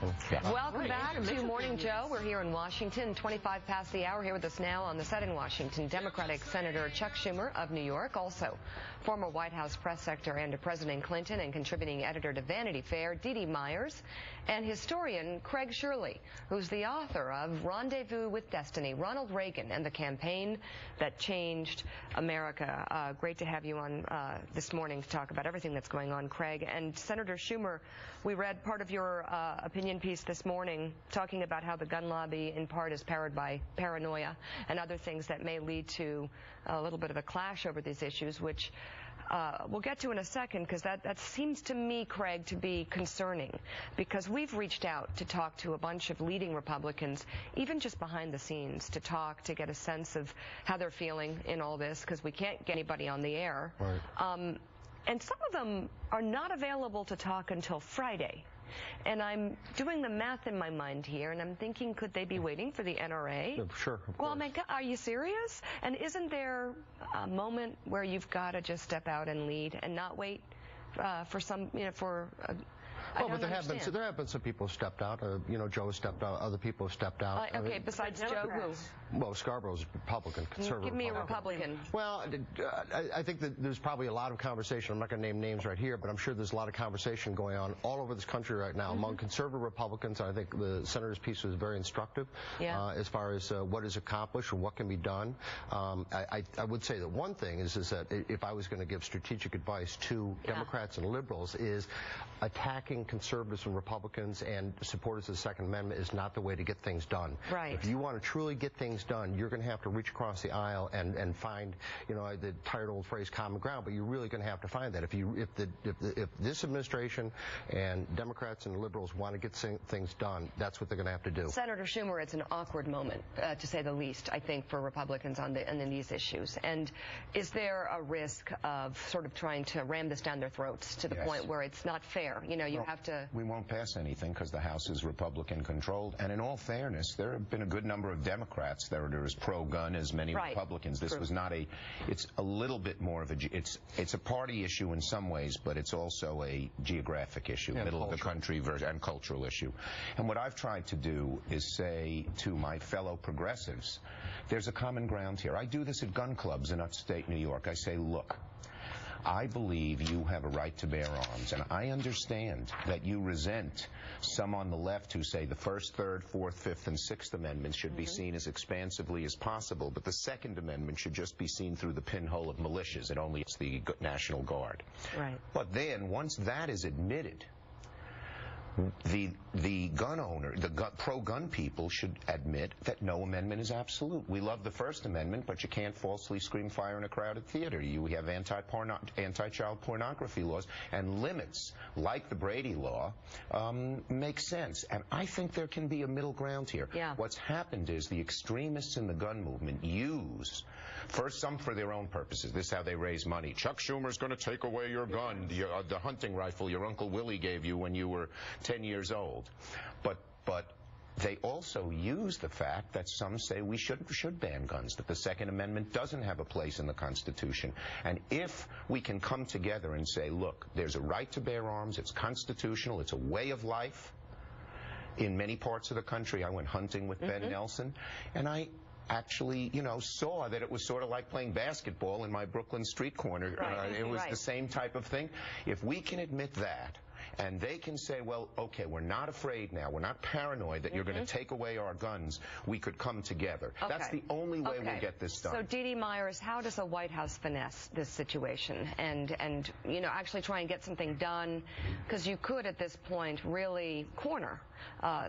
Yeah. Welcome back to Morning Joe. We're here in Washington, 25 past the hour. Here with us now on the set in Washington, Democratic Senator Chuck Schumer of New York, also former White House press secretary under President Clinton and contributing editor to Vanity Fair, Dee Dee Myers, and historian Craig Shirley, who's the author of Rendezvous with Destiny, Ronald Reagan and the Campaign That Changed America. Great to have you on this morning to talk about everything that's going on, Craig. And Senator Schumer, we read part of your opinion piece this morning talking about how the gun lobby in part is powered by paranoia and other things that may lead to a little bit of a clash over these issues, which we'll get to in a second, because that seems to me, Craig, to be concerning, because we've reached out to talk to a bunch of leading Republicans, even just behind the scenes, to talk, to get a sense of how they're feeling in all this, because we can't get anybody on the air. Right. And some of them are not available to talk until Friday. And I'm doing the math in my mind here, and I'm thinking, could they be waiting for the NRA? Yeah, sure. Well, my God, are you serious? And isn't there a moment where you've got to just step out and lead and not wait for some, Well, but there have been some people who stepped out. Joe stepped out. Other people have stepped out. Okay, besides Joe, who? Well, Scarborough's Republican, conservative. Give me a Republican. Well, I think that there's probably a lot of conversation. I'm not going to name names right here, but I'm sure there's a lot of conversation going on all over this country right now among conservative Republicans. I think the senator's piece was very instructive as far as what is accomplished and what can be done. I would say that one thing is that if I was going to give strategic advice to Democrats and liberals, is attacking conservatives and Republicans and supporters of the Second Amendment is not the way to get things done. Right. If you want to truly get things done, you're going to have to reach across the aisle and find, the tired old phrase common ground, but you're really going to have to find that. If this administration and Democrats and liberals want to get things done, that's what they're going to have to do. Senator Schumer, it's an awkward moment, to say the least, I think, for Republicans on these issues. And is there a risk of sort of trying to ram this down their throats to the point where it's not fair? We won't pass anything because the House is Republican-controlled. And in all fairness, there have been a good number of Democrats that are as pro-gun as many Republicans. This was not it's a little bit more of it's a party issue in some ways, but it's also a geographic issue, middle of the country and cultural issue. And what I've tried to do is say to my fellow progressives, there's a common ground here. I do this at gun clubs in upstate New York. I say, look, I believe you have a right to bear arms, and I understand that you resent some on the left who say the First, Third, Fourth, Fifth, and Sixth Amendments should be seen as expansively as possible, but the Second Amendment should just be seen through the pinhole of militias. It's the National Guard. Right. But then, once that is admitted, the gun owner, pro-gun people should admit that no amendment is absolute. We love the First Amendment, but you can't falsely scream fire in a crowded theater. We have anti-child pornography laws, and limits, like the Brady Law, make sense. And I think there can be a middle ground here. Yeah. What's happened is the extremists in the gun movement use, first, some for their own purposes. This is how they raise money. Chuck Schumer's going to take away your gun, the hunting rifle your Uncle Willie gave you when you were 10 years old. But they also use the fact that some say we should ban guns, that the Second Amendment doesn't have a place in the Constitution. And if we can come together and say, look, there's a right to bear arms, it's constitutional, it's a way of life. In many parts of the country, I went hunting with Ben Nelson, and I actually, saw that it was sort of like playing basketball in my Brooklyn street corner. It was the same type of thing. If we can admit that, and they can say, well, okay, we're not afraid now. We're not paranoid that you're going to take away our guns. We could come together. Okay. That's the only way we'll get this done. So, Dee Dee Myers, how does the White House finesse this situation and actually try and get something done? Because you could, at this point, really corner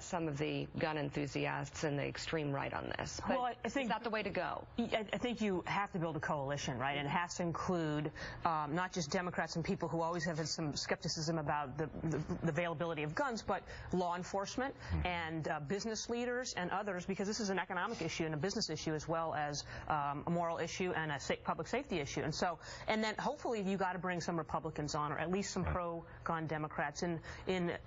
some of the gun enthusiasts and the extreme right on this. But well, I think, is that the way to go? I think you have to build a coalition, right? And it has to include not just Democrats and people who always have some skepticism about the availability of guns, but law enforcement and business leaders and others, because this is an economic issue and a business issue as well as a moral issue and a public safety issue. And then hopefully you got to bring some Republicans on, or at least some pro-gun Democrats. In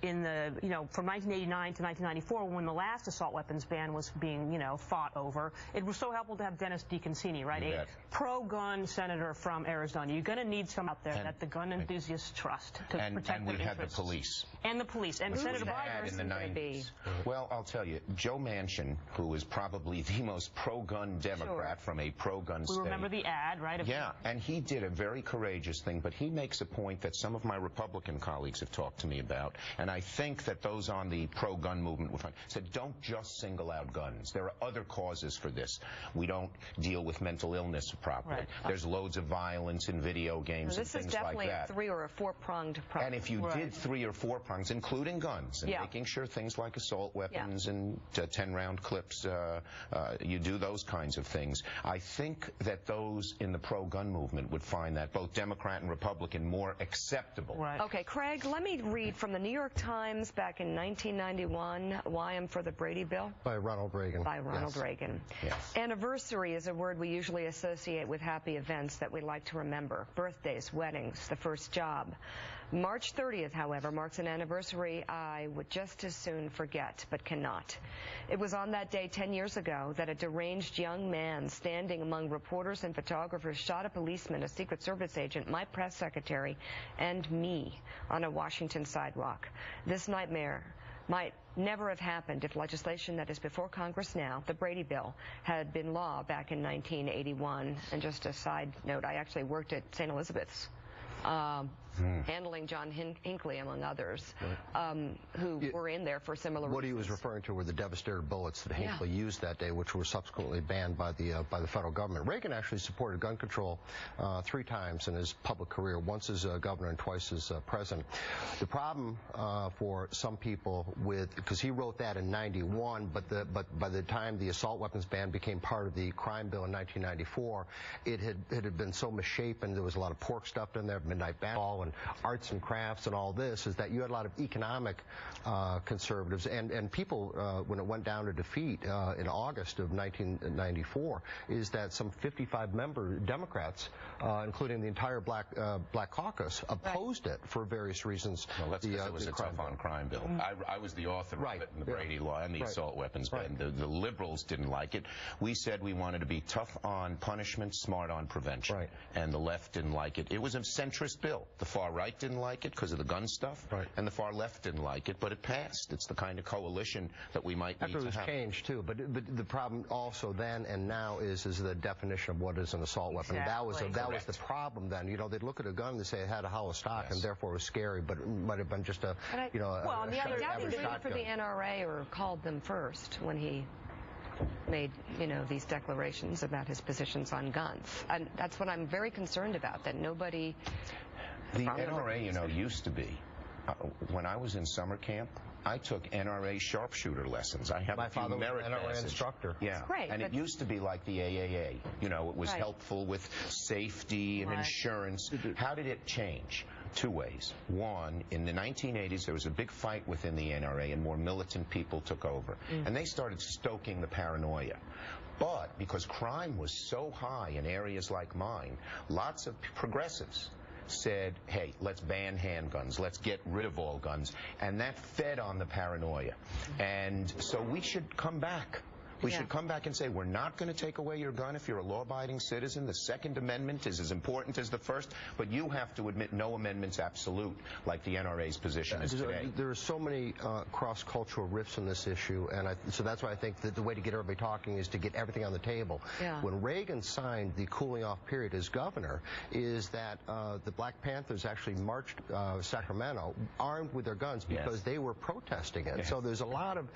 the from 1989 to 1994, when the last assault weapons ban was being fought over, it was so helpful to have Dennis DeConcini, right? A pro-gun senator from Arizona. You're going to need some out there that the gun enthusiasts trust to protect their interests. police. And the police. And Senator Biden in the 90s. Well, I'll tell you, Joe Manchin, who is probably the most pro-gun Democrat from a pro-gun state. We remember the ad, right? Yeah, and he did a very courageous thing, but he makes a point that some of my Republican colleagues have talked to me about, and I think that those on the pro-gun movement would find, said, don't just single out guns. There are other causes for this. We don't deal with mental illness properly. Right. There's loads of violence in video games and things like that. This is definitely a 3- or 4-pronged problem. And if you did 3 or 4 prongs, including guns, and making sure things like assault weapons and 10-round clips, you do those kinds of things, I think that those in the pro-gun movement would find that both Democrat and Republican more acceptable. Right. Okay, Craig, let me read from the New York Times back in 1991, Why I'm for the Brady Bill. By Ronald Reagan. By Ronald Reagan. Yes. Anniversary is a word we usually associate with happy events that we like to remember. Birthdays, weddings, the first job. March 30th, however, marks an anniversary I would just as soon forget, but cannot. It was on that day 10 years ago that a deranged young man standing among reporters and photographers shot a policeman, a Secret Service agent, my press secretary, and me on a Washington sidewalk. This nightmare might never have happened if legislation that is before Congress now, the Brady Bill, had been law back in 1981. And just a side note, I actually worked at St. Elizabeth's, handling John Hinckley, among others, who were in there for similar reasons. What he was referring to were the devastator bullets that Hinckley used that day, which were subsequently banned by the federal government. Reagan actually supported gun control 3 times in his public career, once as governor and twice as president. The problem for some people because he wrote that in 91, but by the time the assault weapons ban became part of the crime bill in 1994, it had been so misshapen. There was a lot of pork stuffed in there, midnight baseball and arts and crafts and all this, is that you had a lot of economic conservatives and people when it went down to defeat in August of 1994, is that some 55 member Democrats, including the entire black caucus, opposed it for various reasons. Well, that's because it was a tough-on crime bill. I was the author of it in the Brady Law and the assault weapons ban. The liberals didn't like it. We said we wanted to be tough on punishment, smart on prevention. And the left didn't like it. It was a centrist bill. The far right didn't like it because of the gun stuff, and the far left didn't like it, but it passed. It's the kind of coalition that we might need to have. After it was changed, too, but the problem also then and now is the definition of what is an assault weapon. Exactly. That was the problem then. You know, they'd look at a gun and say it had a hollow stock, and therefore it was scary, but it might have been just a, you know, well, a the other average shotgun. For the NRA or called them first when he made, you know, these declarations about his positions on guns. And that's what I'm very concerned about, that nobody... The NRA, you know, used to be, when I was in summer camp, I took NRA sharpshooter lessons. I have My father was an NRA instructor. Yeah, great, and it used to be like the AAA. You know, it was helpful with safety and insurance. How did it change? 2 ways. One, in the 1980s, there was a big fight within the NRA, and more militant people took over. And they started stoking the paranoia. But because crime was so high in areas like mine, lots of progressives said, hey, let's ban handguns, let's get rid of all guns, and that fed on the paranoia. And so we should come back. We should come back and say, we're not going to take away your gun if you're a law-abiding citizen. The Second Amendment is as important as the First, but you have to admit no amendment's absolute, like the NRA's position is today. There are so many cross-cultural rifts in this issue, and so that's why I think that the way to get everybody talking is to get everything on the table. When Reagan signed the cooling-off period as governor, is that the Black Panthers actually marched Sacramento armed with their guns because they were protesting it. So there's a lot of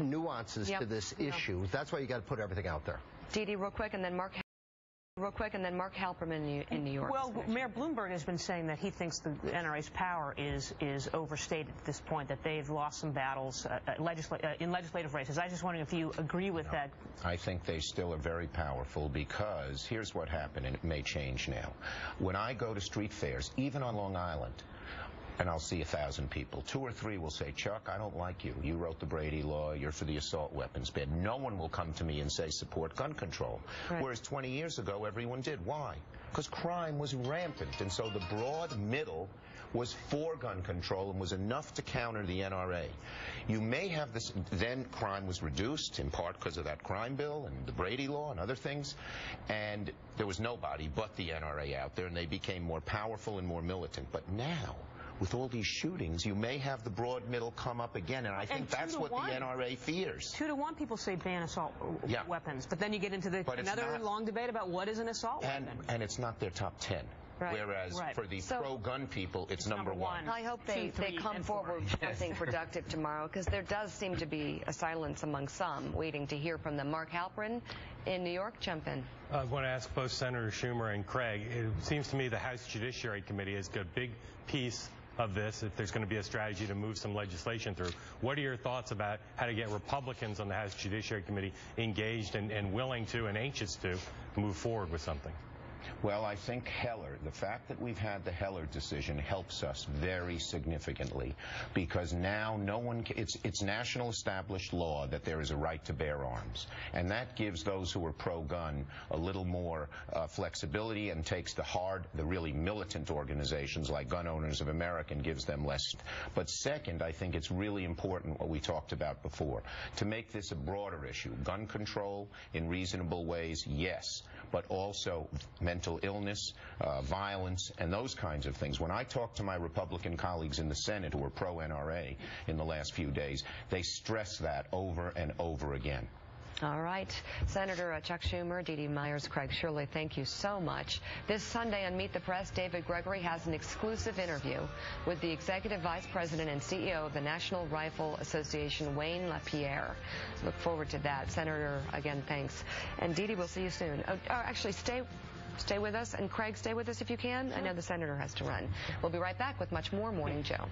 nuances to this issue. That's why you got to put everything out there. Dee Dee, real quick, and then Mark Halperman in New York. Well, Mayor Bloomberg has been saying that he thinks the NRA's power is overstated at this point, that they've lost some battles in legislative races. I was just wondering if you agree with that. I think they still are very powerful, because here's what happened, and it may change now. When I go to street fairs, even on Long Island, and I'll see 1,000 people, 2 or 3 will say, Chuck, I don't like you. You wrote the Brady Law. You're for the assault weapons ban. No one will come to me and say support gun control. Whereas 20 years ago, everyone did. Why? Because crime was rampant. And so the broad middle was for gun control and was enough to counter the NRA. You may have this, then crime was reduced, in part because of that crime bill and the Brady Law and other things, and there was nobody but the NRA out there, and they became more powerful and more militant. But now, with all these shootings, you may have the broad middle come up again, and I think that's what the NRA fears. 2-to-1 people say ban assault weapons, but then you get into another long debate about what is an assault weapon. And it's not their top 10. Right. Whereas for the pro-gun people, it's number one. I hope they come forward with something productive tomorrow, because there does seem to be a silence among some waiting to hear from them. Mark Halperin in New York, jump in. I want to ask both Senator Schumer and Craig. It seems to me the House Judiciary Committee has got a big piece of this if there's going to be a strategy to move some legislation through. What are your thoughts about how to get Republicans on the House Judiciary Committee engaged and willing to and anxious to move forward with something? Well, I think Heller, the fact that we've had the Heller decision helps us very significantly, because now it's national established law that there is a right to bear arms. And that gives those who are pro-gun a little more flexibility and takes the really militant organizations like Gun Owners of America and gives them less. But second, I think it's really important what we talked about before, to make this a broader issue. Gun control in reasonable ways, yes, but also mental illness, violence, and those kinds of things. When I talk to my Republican colleagues in the Senate who are pro-NRA in the last few days, they stress that over and over again. All right. Senator Chuck Schumer, Dee Dee Myers, Craig Shirley, thank you so much. This Sunday on Meet the Press, David Gregory has an exclusive interview with the Executive Vice President and CEO of the National Rifle Association, Wayne LaPierre. Look forward to that. Senator, again, thanks. And Dee Dee, we'll see you soon. Actually, stay with us, and Craig, stay with us if you can. Sure. I know the senator has to run. We'll be right back with much more Morning Joe.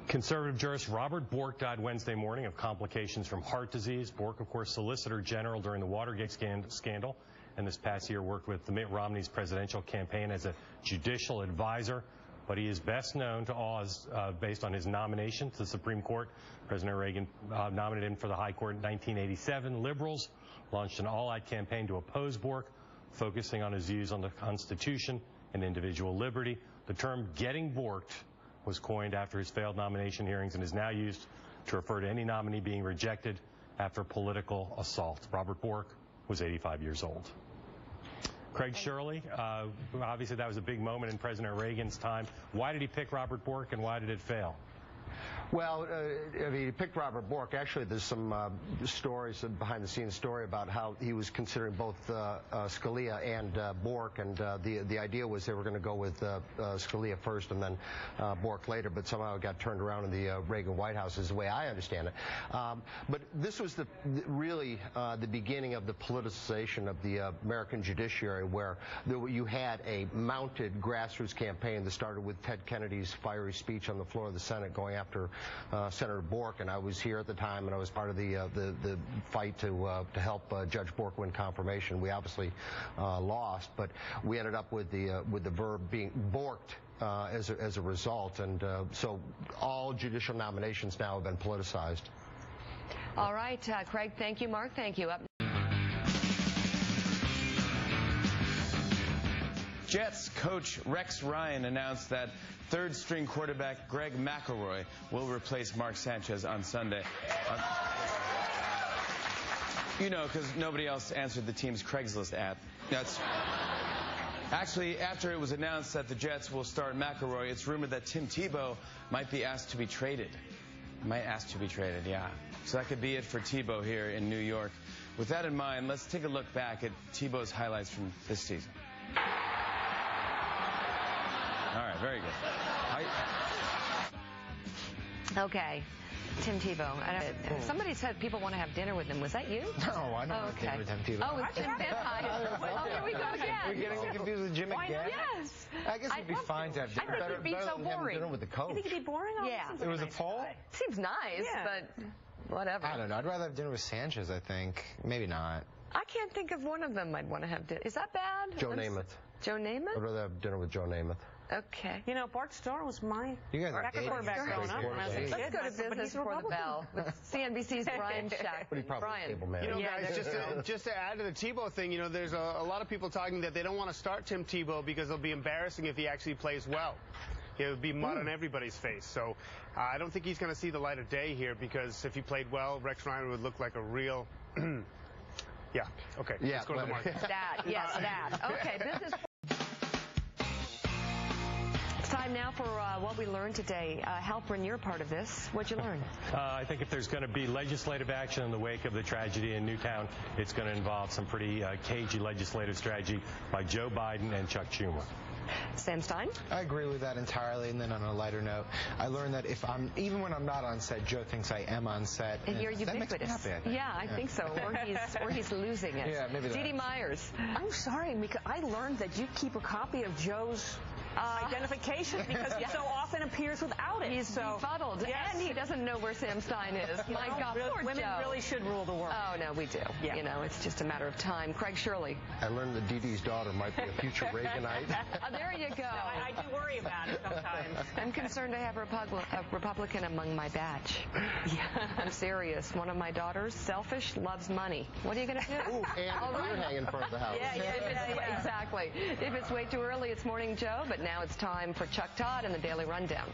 Conservative jurist Robert Bork died Wednesday morning of complications from heart disease. Bork, of course, Solicitor General during the Watergate scandal, and this past year worked with Mitt Romney's presidential campaign as a judicial advisor. But he is best known to all as, based on his nomination to the Supreme Court. President Reagan nominated him for the High Court in 1987. Liberals launched an all-out campaign to oppose Bork, focusing on his views on the Constitution and individual liberty. The term "getting borked" was coined after his failed nomination hearings and is now used to refer to any nominee being rejected after political assault. Robert Bork was 85 years old. Craig Shirley, obviously that was a big moment in President Reagan's time. Why did he pick Robert Bork, and why did it fail? Well, I mean, he picked Robert Bork. Actually, there's some stories, behind-the-scenes story about how he was considering both Scalia and Bork, and the idea was they were going to go with Scalia first and then Bork later, but somehow it got turned around in the Reagan White House, is the way I understand it. But this was really the beginning of the politicization of the American judiciary, where you had a mounted grassroots campaign that started with Ted Kennedy's fiery speech on the floor of the Senate going after Senator Bork, and I was here at the time, and I was part of the fight to help Judge Bork win confirmation. We obviously lost, but we ended up with the verb being borked as a result, and so all judicial nominations now have been politicized. All right, Craig, thank you. Mark, thank you. Up Jets coach Rex Ryan announced that third-string quarterback Greg McElroy will replace Mark Sanchez on Sunday. You know, because nobody else answered the team's Craigslist ad. Actually, after it was announced that the Jets will start McElroy, it's rumored that Tim Tebow might be asked to be traded. Yeah. So that could be it for Tebow here in New York. With that in mind, let's take a look back at Tebow's highlights from this season. All right, very good. Okay. Tim Tebow. Somebody said people want to have dinner with him. Was that you? No, I don't want to have dinner with Tim Tebow. Oh, it's Jim Bentheim. Oh, here we go again. We're getting confused with Jim again? Yes. I guess it'd be fine to have dinner. I think it'd be so boring. Dinner with the coach. You think it'd be boring? Yeah. It was a poll? Seems nice, but whatever. I don't know. I'd rather have dinner with Sanchez, I think. Maybe not. I can't think of one of them I'd want to have dinner. Is that bad? Joe Namath. Joe Namath? I'd rather have dinner with Joe Namath. Okay. You know, Bart Starr was my quarterback growing up. Let's go to business before the bell with CNBC's Brian Shack. Brian. You know, guys, just to add to the Tebow thing, you know, there's a lot of people talking that they don't want to start Tim Tebow because it'll be embarrassing if he actually plays well. It would be mud on everybody's face. So I don't think he's going to see the light of day here, because if he played well, Rex Ryan would look like a real... Yeah, okay. Yeah, let's go to the market. That, yes, that. Okay, business... Time now for what we learned today. Halpern, you're part of this. What'd you learn? I think if there's going to be legislative action in the wake of the tragedy in Newtown, it's going to involve some pretty cagey legislative strategy by Joe Biden and Chuck Schumer. Sam Stein? I agree with that entirely. And then on a lighter note, I learned that even when I'm not on set, Joe thinks I am on set. And you're that makes me ubiquitous. happy, I think. Yeah, I think so. Or he's losing it. Yeah, maybe Dee Dee Myers. I'm sorry, Mika. I learned that you keep a copy of Joe's identification because he so often appears without it. He's befuddled, and he doesn't know where Sam Stein is. My God, poor women Joe. really should rule the world. Oh, no, we do. Yeah. You know, it's just a matter of time. Craig Shirley. I learned that Dee Dee's daughter might be a future Reaganite. There you go. I do worry about it sometimes. I'm concerned I have a Republican among my batch. Yeah. I'm serious. One of my daughters, selfish, loves money. What are you going to do? Ooh, and you're hanging in front of the house. Yeah. Exactly. If it's way too early, it's Morning Joe, but now it's time for Chuck Todd and the Daily Rundown.